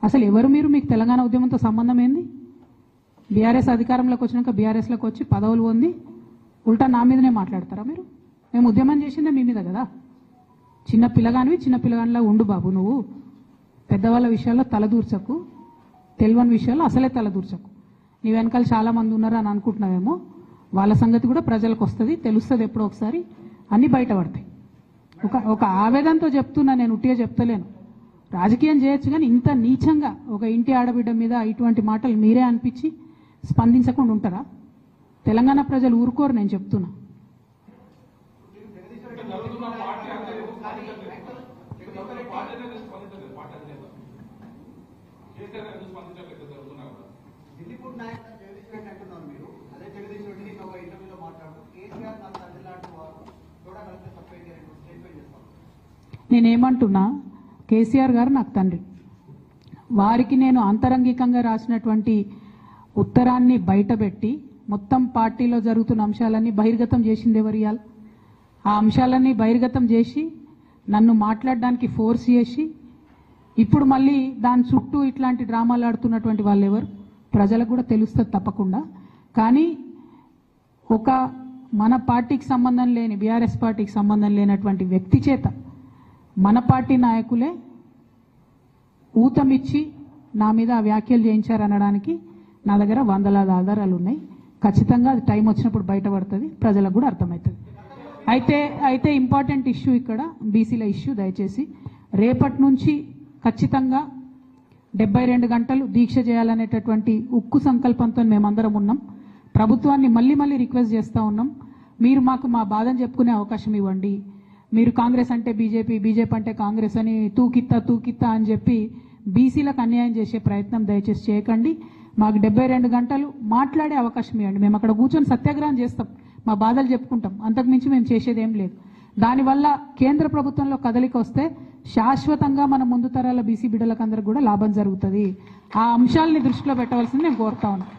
అసలు ఎవరు మీరు? మీకు తెలంగాణ ఉద్యమంతో సంబంధం ఏంది? బీఆర్ఎస్ అధికారంలోకి వచ్చినాక బీఆర్ఎస్లోకి వచ్చి పదవులు పొంది ఉల్టా నా మీదనే మాట్లాడతారా మీరు? మేము ఉద్యమం చేసిందే మీ మీద కదా. చిన్న పిల్లగానిలా ఉండు బాబు. నువ్వు పెద్దవాళ్ళ విషయాల్లో తలదూర్చకు, తెలియని విషయాల్లో అసలే తలదూర్చకు. నీ వెనకాల చాలా మంది ఉన్నారు అని అనుకుంటున్నావేమో. వాళ్ళ సంగతి కూడా ప్రజలకు వస్తుంది, తెలుస్తుంది. ఎప్పుడో ఒకసారి అన్నీ బయటపడతాయి. ఒక ఆవేదనతో చెప్తున్నా, నేను ఉట్టిగా చెప్తలేను. రాజకీయం చేయొచ్చు, కానీ ఇంత నీచంగా ఒక ఇంటి ఆడబిడ్డ మీద ఇటువంటి మాటలు మీరే అనిపించి స్పందించకుండా ఉంటారా? తెలంగాణ ప్రజలు ఊరుకోరు, నేను చెప్తున్నా. నేనేమంటున్నా, కేసీఆర్ గారు నాకు తండ్రి. వారికి నేను అంతరంగికంగా రాసినటువంటి ఉత్తరాన్ని బయటపెట్టి మొత్తం పార్టీలో జరుగుతున్న అంశాలన్నీ బహిర్గతం చేసింది ఎవరు? ఇయాల ఆ అంశాలన్నీ బహిర్గతం చేసి నన్ను మాట్లాడడానికి ఫోర్స్ చేసి ఇప్పుడు మళ్ళీ దాని చుట్టూ ఇట్లాంటి డ్రామాలు ఆడుతున్నటువంటి వాళ్ళు ఎవరు? ప్రజలకు కూడా తెలుస్తుంది తప్పకుండా. కానీ ఒక మన పార్టీకి సంబంధం లేని, బీఆర్ఎస్ పార్టీకి సంబంధం లేనటువంటి వ్యక్తి చేత మన పార్టీ నాయకులే ఊతమిచ్చి నా మీద వ్యాఖ్యలు చేయించారనడానికి నా దగ్గర వందలాది ఆధారాలు ఉన్నాయి. ఖచ్చితంగా అది టైం వచ్చినప్పుడు బయటపడుతుంది, ప్రజలకు కూడా అర్థమవుతుంది. అయితే ఇంపార్టెంట్ ఇష్యూ ఇక్కడ బీసీల ఇష్యూ. దయచేసి రేపటి నుంచి ఖచ్చితంగా 72 గంటలు దీక్ష చేయాలనేటటువంటి ఉక్కు సంకల్పంతో మేమందరం ఉన్నాం. ప్రభుత్వాన్ని మళ్ళీ రిక్వెస్ట్ చేస్తూ ఉన్నాం, మీరు మాకు మా బాధను చెప్పుకునే అవకాశం ఇవ్వండి. మీరు కాంగ్రెస్ అంటే బీజేపీ, బీజేపీ అంటే కాంగ్రెస్ అని తూకిత్తా అని చెప్పి బీసీలకు అన్యాయం చేసే ప్రయత్నం దయచేసి చేయకండి. మాకు 72 గంటలు మాట్లాడే అవకాశం ఇవ్వండి. మేము అక్కడ కూర్చొని సత్యాగ్రహం చేస్తాం, మా బాధలు చెప్పుకుంటాం. అంతకుమించి మేము చేసేది ఏం లేదు. దానివల్ల కేంద్ర ప్రభుత్వంలో కదలిక వస్తే శాశ్వతంగా మన ముందు తరాల బీసీ బిడ్డలకు అందరికి కూడా లాభం జరుగుతుంది. ఆ అంశాలని దృష్టిలో పెట్టవలసింది నేను కోరుతా ఉన్నాను.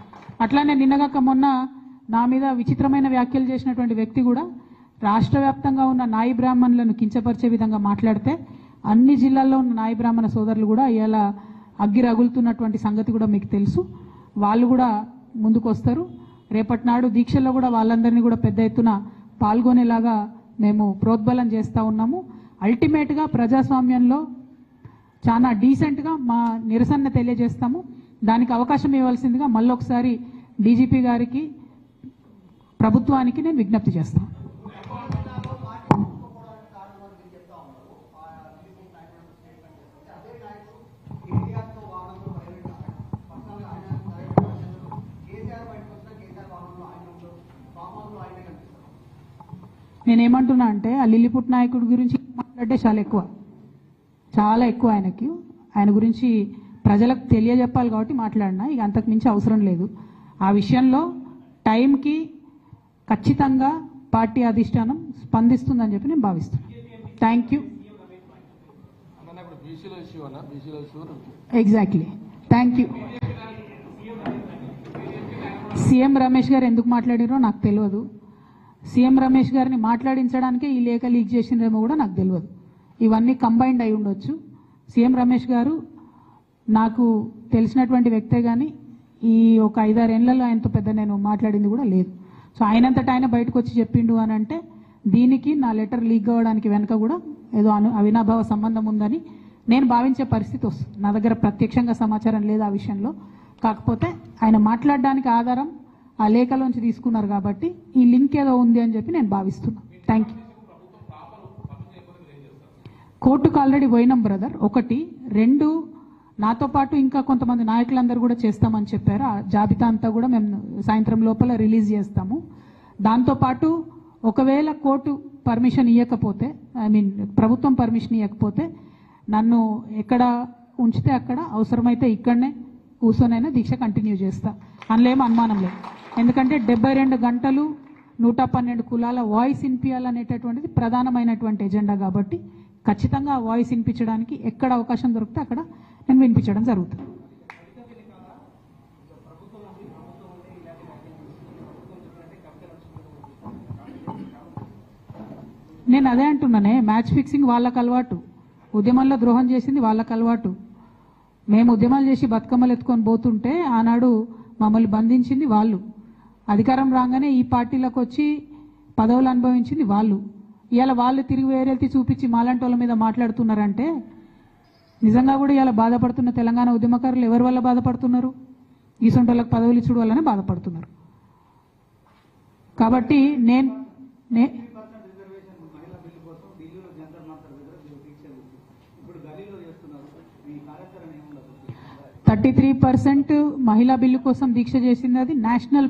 అట్లానే నిన్నగాక మొన్న నా మీద విచిత్రమైన వ్యాఖ్యలు చేసినటువంటి వ్యక్తి కూడా రాష్ట్ర వ్యాప్తంగా ఉన్న నాయి బ్రాహ్మణులను కించపరిచే విధంగా మాట్లాడితే అన్ని జిల్లాల్లో ఉన్న నాయి బ్రాహ్మణ సోదరులు కూడా ఇలా అగ్గి రగులుతున్నటువంటి సంగతి కూడా మీకు తెలుసు. వాళ్ళు కూడా ముందుకు వస్తారు. రేపటి నాడు దీక్షల్లో కూడా వాళ్ళందరినీ కూడా పెద్ద ఎత్తున పాల్గొనేలాగా మేము ప్రోద్బలం చేస్తూ ఉన్నాము. అల్టిమేట్గా ప్రజాస్వామ్యంలో చాలా డీసెంట్గా మా నిరసన తెలియజేస్తాము. దానికి అవకాశం ఇవ్వాల్సిందిగా మళ్ళొకసారి డీజీపీ గారికి, ప్రభుత్వానికి నేను విజ్ఞప్తి చేస్తాను. నేనేమంటున్నా అంటే ఆ లిల్లీపుట్ నాయకుడి గురించి మాట్లాడితే చాలా ఎక్కువ ఆయన గురించి ప్రజలకు తెలియజెప్పాలి కాబట్టి మాట్లాడినా. ఇక అంతకు మించి అవసరం లేదు. ఆ విషయంలో టైంకి ఖచ్చితంగా పార్టీ అధిష్టానం స్పందిస్తుందని చెప్పి నేను భావిస్తున్నాను. Thank you. Exactly, thank you. CM Ramesh గారు ఎందుకు మాట్లాడారో నాకు తెలియదు. సీఎం రమేష్ గారిని మాట్లాడించడానికే ఈ లేఖ లీక్ చేసిందేమో కూడా నాకు తెలియదు. ఇవన్నీ కంబైన్డ్ అయి ఉండొచ్చు. సీఎం రమేష్ గారు నాకు తెలిసినటువంటి వ్యక్తే, కానీ ఈ ఒక 5-6 ఏళ్లలో ఆయనతో పెద్ద నేను మాట్లాడింది కూడా లేదు. సో ఆయనంతటా ఆయన బయటకు వచ్చి చెప్పిండు అని అంటే దీనికి నా లెటర్ లీక్ అవ్వడానికి వెనక కూడా ఏదో అవినాభావ సంబంధం ఉందని నేను భావించే పరిస్థితి వస్తుంది. నా దగ్గర ప్రత్యక్షంగా సమాచారం లేదు ఆ విషయంలో. కాకపోతే ఆయన మాట్లాడడానికి ఆధారం ఆ లేఖలోంచి తీసుకున్నారు కాబట్టి ఈ లింక్ ఏదో ఉంది అని చెప్పి నేను భావిస్తున్నాను. Thank you. కోర్టుకు ఆల్రెడీ పోయినాం బ్రదర్. 1, 2 నాతో పాటు ఇంకా కొంతమంది నాయకులందరూ కూడా చేస్తామని చెప్పారు. ఆ జాబితా అంతా కూడా మేము సాయంత్రం లోపల రిలీజ్ చేస్తాము. దాంతోపాటు ఒకవేళ కోర్టు పర్మిషన్ ఇవ్వకపోతే, ప్రభుత్వం పర్మిషన్ ఇవ్వకపోతే నన్ను ఎక్కడ ఉంచితే అక్కడ, అవసరమైతే ఇక్కడనే కూర్చొనైనా దీక్ష కంటిన్యూ చేస్తా. అందులో ఏం అనుమానం లేదు. ఎందుకంటే 72 గంటలు 112 కులాల వాయిస్ వినిపించాలనేటటువంటిది ప్రధానమైనటువంటి ఎజెండా కాబట్టి ఖచ్చితంగా ఆ వాయిస్ వినిపించడానికి ఎక్కడ అవకాశం దొరికితే అక్కడ నేను వినిపించడం జరుగుతుంది. నేను అదే అంటున్నానే, మ్యాచ్ ఫిక్సింగ్ వాళ్ళకు అలవాటు, ఉద్యమంలో ద్రోహం చేసింది వాళ్ళకు అలవాటు. మేము ఉద్యమాలు చేసి బతుకమ్మలు ఎత్తుకొని పోతుంటే ఆనాడు మమ్మల్ని బంధించింది వాళ్ళు, అధికారం రాగానే ఈ పార్టీలకు వచ్చి పదవులు అనుభవించింది వాళ్ళు. ఇవాళ వాళ్ళు తిరిగి వేరెత్తి చూపించి మాలాంటి వాళ్ళ మీద మాట్లాడుతున్నారంటే నిజంగా కూడా ఇలా బాధపడుతున్న తెలంగాణ ఉద్యమకారులు ఎవరి వల్ల బాధపడుతున్నారు? ఈసొంటోళ్ళకి పదవులు ఇచ్చుడు వల్లనే బాధపడుతున్నారు. కాబట్టి నేను 33% మహిళా బిల్లు కోసం దీక్ష చేసింది అది నేషనల్